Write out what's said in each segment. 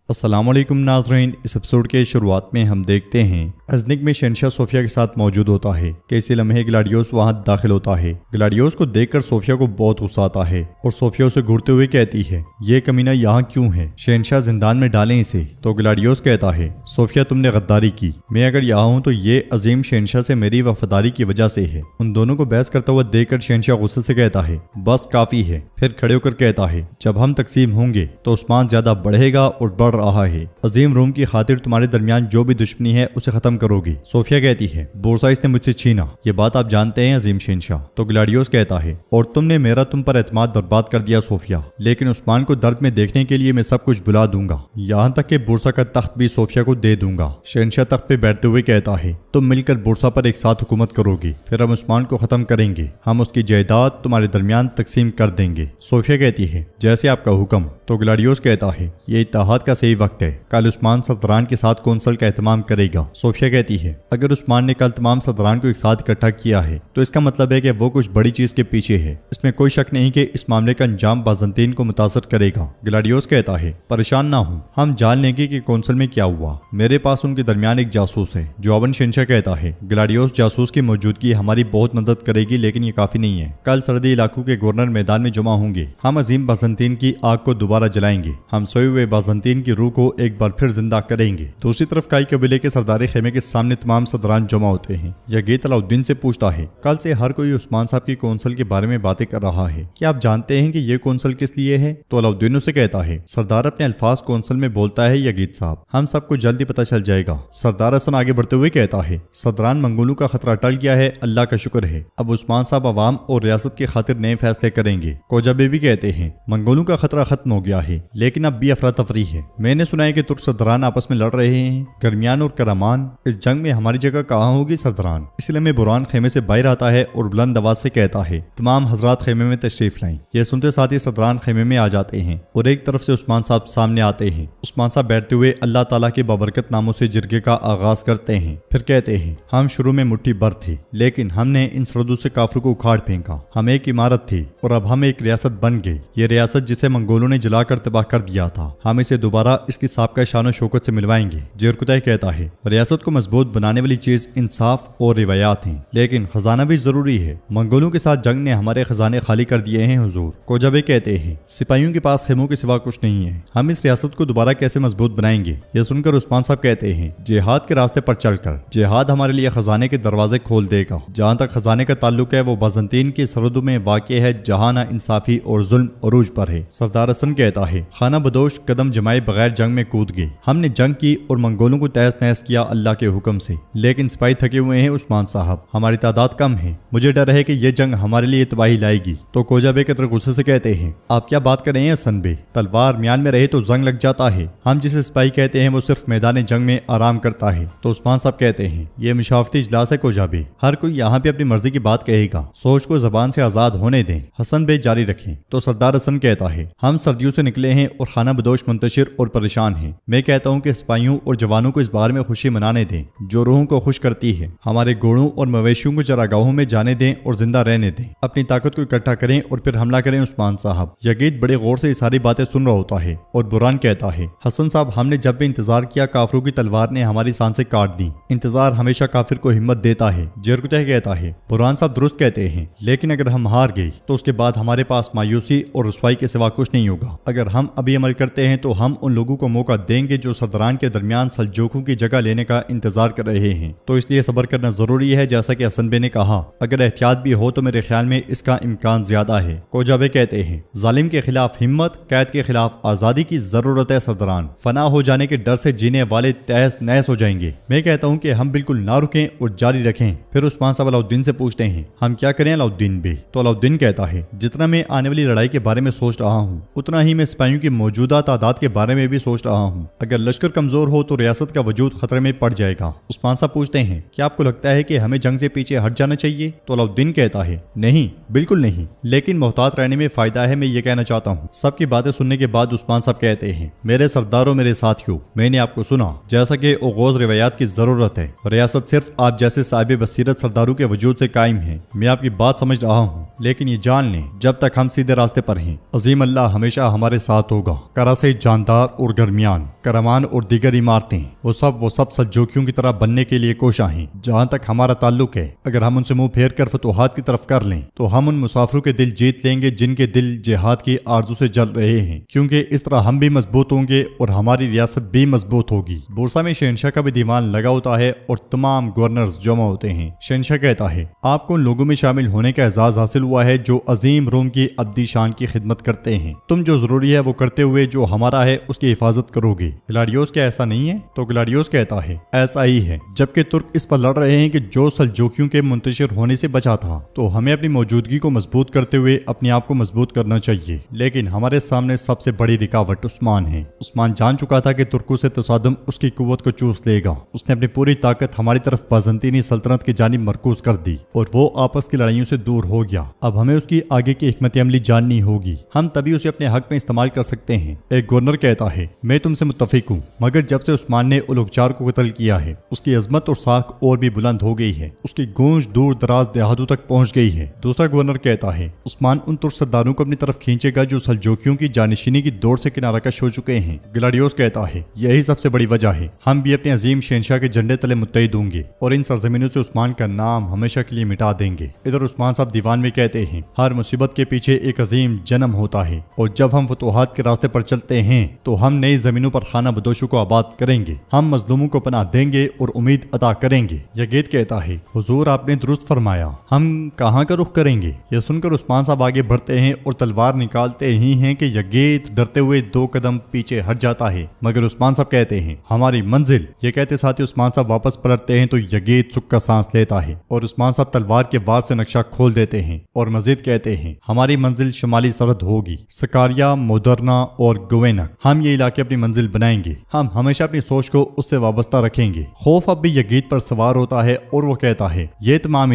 अस्सलाम वालेकुम नाज़रीन। इस एपिसोड के शुरुआत में हम देखते हैं अज़निक में शहंशाह सोफिया के साथ मौजूद होता है कि इसी लम्हे ग्लैडियोस वहां दाखिल होता है। ग्लैडियोस को देखकर सोफिया को बहुत गुस्सा आता है और सोफिया उसे घूरते हुए कहती है, ये कमीना यहाँ क्यों है, शहंशाह जिंदान में डालें इसे। तो ग्लैडियोस कहता है, सोफिया तुमने गद्दारी की, मैं अगर यहाँ हूँ तो ये अजीम शहंशाह से मेरी वफादारी की वजह से है। उन दोनों को बहस करता हुआ देखकर शहंशाह गुस्से से कहता है, बस काफी है। फिर खड़े होकर कहता है, जब हम तकसीम होंगे तो उस्मान ज्यादा बढ़ेगा और बढ़ रहा है। अजीम रूम की खातिर तुम्हारे दरमियान जो भी दुश्मनी है उसे खत्म करोगी। सोफिया कहती है, बोरसा इसने मुझसे छीना, ये बात आप जानते हैं अजीम शहंशाह। तो ग्लैडियोस कहता है, और तुमने मेरा तुम पर एतमाद बर्बाद कर दिया सोफिया, लेकिन उस्मान को दर्द में देखने के लिए मैं सब कुछ भुला दूंगा, यहाँ तक कि बोरसा का तख्त भी सोफिया को दे दूंगा। शहंशाह तख्त पे बैठते हुए कहता है, तुम मिलकर बोरसा पर एक साथ हुकूमत करोगी, फिर हम उस्मान को खत्म करेंगे, हम उसकी जायदाद तुम्हारे दरमियान तकसीम कर देंगे। सोफिया कहती है, जैसे आपका हुक्म। तो ग्लैडियोस कहता है, ये इत्तेहाद का सही वक्त है, कल उस्मान सरदारान के साथ कौंसल का एहतमाम करेगा। सोफिया कहती है, अगर उस्मान ने कल तमाम सरदारान को एक साथ इकट्ठा किया है तो इसका मतलब है कि वो कुछ बड़ी चीज के पीछे है। इसमें कोई शक नहीं कि इस मामले का अंजाम बाज़ंतीन को मुतासर करेगा। ग्लैडियोस कहता है, परेशान ना हो, हम जान लेंगे कि कौंसल में क्या हुआ। मेरे पास उनके दरमियान एक जासूस है। जवाबन शहंशाह कहता है, ग्लैडियोस जासूस की मौजूदगी हमारी बहुत मदद करेगी, लेकिन ये काफी नहीं है। कल सरहदी इलाकों के गवर्नर मैदान में जमा होंगे, हम अजीम बाज़ंतीन की आग को दोबारा जलाएंगे, हम सोए हुए बाज़ंतीन की रूह को एक बार फिर जिंदा करेंगे। दूसरी तरफ काई कबीले के सरदारी खेमे के सामने तमाम सरदारान जमा होते हैं। यगीत अलाउद्दीन से पूछता है, कल से हर कोई उस्मान साहब की कौंसल के बारे में बातें कर रहा है, क्या आप जानते हैं कि ये कौंसल किस लिए है? तो अलाउद्दीन उसे कहता है, सरदार अपने अल्फाज कौंसल में बोलता है यगीत साहब, हम सबको जल्दी पता चल जाएगा। सरदार हसन आगे बढ़ते हुए कहता है, सरदारान मंगोलों का खतरा टल गया है, अल्लाह का शुक्र है। अब उस्मान साहब अवाम और रियासत की खातिर नए फैसले करेंगे। कोजा बेबी कहते हैं, मंगोलों का खतरा खत्म हो गया है, लेकिन अब भी अफरा तफरी है। मैंने सुना है कि तुर्क सरदारान आपस में लड़ रहे हैं, गर्मियान और करामान। इस जंग में हमारी जगह कहाँ होगी सरदारान? इसलिए मैं बुरान खेमे से बाहर आता है और बुलंद आवाज से कहता है, तमाम हजरात खेमे में तशरीफ लाएं। यह सुनते साथ ही सरदारान खेमे में आ जाते हैं और एक तरफ से उस्मान साहब सामने आते हैं। उस्मान साहब बैठते हुए अल्लाह ताला के बाबरकत नामों से जिरगे का आगाज करते हैं। फिर कहते हैं, हम शुरू में मुट्ठी भर थे, लेकिन हमने इन सरहदों से काफिरों को उखाड़ फेंका। हम एक इमारत थी और अब हम एक रियासत बन गई। ये रियासत जिसे मंगोलों ने जलाकर तबाह कर दिया था, हम इसे दोबारा इसकी साबका शान शौकत से मिलवाएंगे। जेरकुताई कहता है, रियासत को मजबूत बनाने वाली चीज इंसाफ और रिवायात हैं, लेकिन खजाना भी जरूरी है। मंगोलों के साथ जंग ने हमारे खजाने खाली कर दिए हैं हुजूर। कोजाबे कहते हैं, सिपाहियों के पास खेमों के सिवा कुछ नहीं है, हम इस रियासत को दोबारा कैसे मजबूत बनाएंगे? यह सुनकर उस्मान साहब कहते हैं, जिहाद के रास्ते पर चलकर। जिहाद हमारे लिए खजाने के दरवाजे खोल देगा। जहाँ तक खजाने का ताल्लुक है वो बाज़ंतीन की सरहदों में वाक़ई है, जहाँ ना इंसाफी और जुल्म अरूज पर है। सरदार हसन कहता है, खाना बदोश कदम जमाए बगैर जंग में कूद गए। हमने जंग की और मंगोलों को तहस नहस किया अल्लाह के हुक्म से, लेकिन सिपाही थके हुए हैं उस्मान साहब, हमारी तादाद कम है। मुझे डर है कि यह जंग हमारे लिए तबाही लाएगी। तो कोजा बे के तरफ गुस्से से कहते हैं, आप क्या बात कर रहे हैं हसन बे, तलवार म्यान में रहे तो जंग लग जाता है। हम जिसे सिपाही कहते हैं वो सिर्फ मैदान जंग में आराम करता है। तो उस्मान साहब कहते हैं, ये मुशावरती इजलास है कोजा बे, हर कोई यहाँ पे अपनी मर्जी की बात कहेगा, सोच को जबान से आजाद होने दें। हसन बे जारी रखें। तो सरदार हसन कहता है, हम सर्दियों से निकले हैं और खाना बदोश मुंतशिर और परेशान हैं। मैं कहता हूँ कि सिपाहियों और जवानों को इस बार में खुशी मनाने दें जो रूहों को खुश करती है। हमारे घोड़ों और मवेशियों को चरागाहों में जाने दें और जिंदा रहने दें। अपनी ताकत को इकट्ठा करें और फिर हमला करें उस्मान साहब। यगीत बड़े गौर से ये सारी बातें सुन रहा होता है और बुरान कहता है, हसन साहब हमने जब भी इंतजार किया काफिरों की तलवार ने हमारी सांसें काट दी। इंतजार हमेशा काफिर को हिम्मत देता है। जेरकुतह कहता है, बुरान साहब दुरुस्त कहते हैं, लेकिन अगर हम हार गए तो उसके बाद हमारे पास मायूसी और रुसवाई के सिवा कुछ नहीं होगा। अगर हम अभी अमल करते हैं तो हम उन लोगों को मौका देंगे जो सरदारान के दरमियान सल्जूकों की जगह लेने का इंतजार कर रहे हैं। तो इसलिए सब्र करना जरूरी है। जैसा कि हसन बे ने कहा, अगर एहतियात भी हो तो मेरे ख्याल में इसका इम्कान ज्यादा है। कोजाबे कहते हैं, जालिम के खिलाफ हिम्मत, कैद के खिलाफ आजादी की जरूरत है सरदारान। फना हो जाने के डर से जीने वाले तहस नहस हो जाएंगे। मैं कहता हूँ कि हम बिल्कुल ना रुकें और जारी रखें। फिर उस्मान साहब अलाउद्दीन से पूछते हैं, हम क्या करें अलाउद्दीन बे? तो अलाउद्दीन कहता है, जितना मैं आने वाली लड़ाई के बारे में सोच रहा हूँ उतना ही मैं सिपाहियों की मौजूदा तादाद के बारे में भी सोच रहा हूँ। अगर लश्कर कमजोर हो तो रियासत का वजूद खतरे में पड़ जाए। जाएगा। उस्मान साहब पूछते हैं क्या आपको लगता है कि हमें जंग से पीछे हट जाना चाहिए? तो अलाउद्दीन कहता है नहीं, बिल्कुल नहीं, लेकिन मोहतात रहने में फायदा है, मैं ये कहना चाहता हूँ। सबकी बातें सुनने के बाद उस्मान साहब कहते हैं मेरे सरदारों, मेरे साथियों, मैंने आपको सुना। जैसा कि ओगोज रिवायात की जरूरत है, रियासत सिर्फ आप जैसे साहिब बसीरत सरदारों के वजूद से कायम है। मैं आपकी बात समझ रहा हूँ, लेकिन ये जान लें जब तक हम सीधे रास्ते पर हैं, अजीम अल्लाह हमेशा हमारे साथ होगा। करा से जानदार और गरमियान, करमान और दीगर इमारतें, वो सब सल्जूकियों की तरह बनने के लिए कोशा हैं। जहाँ तक हमारा ताल्लुक है, अगर हम उनसे मुंह फेर कर फतूहात की तरफ कर लें तो हम उन मुसाफिरों के दिल जीत लेंगे जिनके दिल जिहाद की आरजू से जल रहे हैं, क्योंकि इस तरह हम भी मजबूत होंगे और हमारी रियासत भी मजबूत होगी। बुरसा में शहनशाह का भी दीवान लगा होता है और तमाम गवर्नर्स जमा होते हैं। शहनशाह कहता है आपको उन लोगों में शामिल होने का एजाज हासिल हुआ है जो अजीम रोम की अब्दी शान की खिदमत करते हैं। तुम जो जरूरी है वो करते हुए जो हमारा है उसकी हिफाजत करोगे। ग्लाडियोस क्या ऐसा नहीं है? तो ग्लाडियोस कहता है ऐसा ही है। जबकि तुर्क इस पर लड़ रहे हैं कि जो सल्जूकियों के मुंतशिर होने से बचा था, तो हमें अपनी मौजूदगी को मजबूत करते हुए अपने आप को मजबूत करना चाहिए। लेकिन हमारे सामने सबसे बड़ी रुकावट उस्मान है। उस्मान जान चुका था कि तुर्कों से तसादुम उसकी कुव्वत को चूस लेगा। उसने अपनी पूरी ताकत हमारी तरफ बाज़ंतीनी सल्तनत की जानिब मरकूज कर दी और वो आपस की लड़ाइयों से दूर हो गया। अब हमें उसकी आगे की हिकमत अमली जाननी होगी, हम तभी उसे अपने हक में इस्तेमाल कर सकते हैं। एक गवर्नर कहता है मैं तुमसे मुत्तफिक हूँ, मगर जब से उस्मान ने उलुगचार को कत्ल किया है, उसकी अजमत और साख और भी बुलंद हो गई है। उसकी गूंज दूर दराज देहातों तक पहुंच गई है। दूसरा गवर्नर कहता है उस्मान उन तुर्क सरदारों को अपनी तरफ खींचेगा जो सल्जूकियों की जानिशीनी की दौड़ से किनारा कश हो चुके हैं। ग्लाडियोस कहता है यही सबसे बड़ी वजह है। हम भी अपने अजीम शहनशाह के झंडे तले मुत्तहिद होंगे और इन सरजमीनों से उस्मान का नाम हमेशा के लिए मिटा देंगे। इधर उस्मान साहब दीवान में कहते हैं हर मुसीबत के पीछे एक अजीम जन्म होता है और जब हम फतूहात के रास्ते पर चलते हैं तो हम नई जमीनों पर खाना बदोशों को आबाद करेंगे। हम मजलूमों को पनाह देंगे और उम्मीद अता करेंगे। यगीत कहता है हुजूर आपने दुरुस्त फरमाया, हम कहाँ का रुख करेंगे? यह सुनकर उस्मान साहब आगे बढ़ते हैं और तलवार निकालते ही हैं कि यगीत डरते हुए 2 कदम पीछे हट जाता है, मगर उस्मान साहब कहते हैं हमारी मंजिल। ये कहते साथ ही उस्मान साहब वापस पलटते हैं तो यगीत सुक्का सांस लेता है और उस्मान साहब तलवार के वार से नक्शा खोल देते हैं और मजीद कहते हैं हमारी मंजिल शुमाली सरहद होगी, सकारिया, मोदरना और गुवेनक। हम ये इलाके अपनी मंजिल बनाएंगे। हम हमेशा अपनी सोच को उससे वाबस्ता रखेंगे। खौफ अब भी यगीत पर सवार होता है और वो कहता है ये तमाम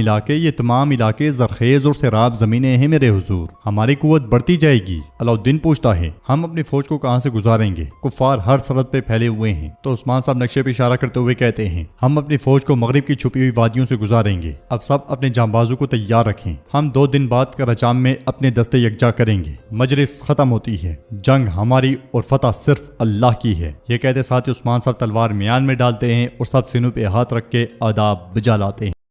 इलाके जरखेज और सैराब जमीनें हैं मेरे हुजूर, हमारी कुव्वत बढ़ती जाएगी। अलाउद्दीन पूछता है हम अपनी फौज को कहां से गुजारेंगे? कुफार हर सरहद पे फैले हुए हैं। तो उस्मान साहब नक्शे पे इशारा करते हुए कहते हैं हम अपनी फौज को मगरिब की छुपी हुई वादियों से गुजारेंगे। अब सब अपने जांबाजों को तैयार रखें। हम 2 दिन बाद कराचाम में अपने दस्ते यकजा करेंगे। मजलिस खत्म होती है। जंग हमारी और फतह सिर्फ अल्लाह की है। ये कहते साथ ही उस्मान साहब तलवार म्यान में डालते हैं और सब सीनों पे हाथ रख के आदाब बजा लाते हैं।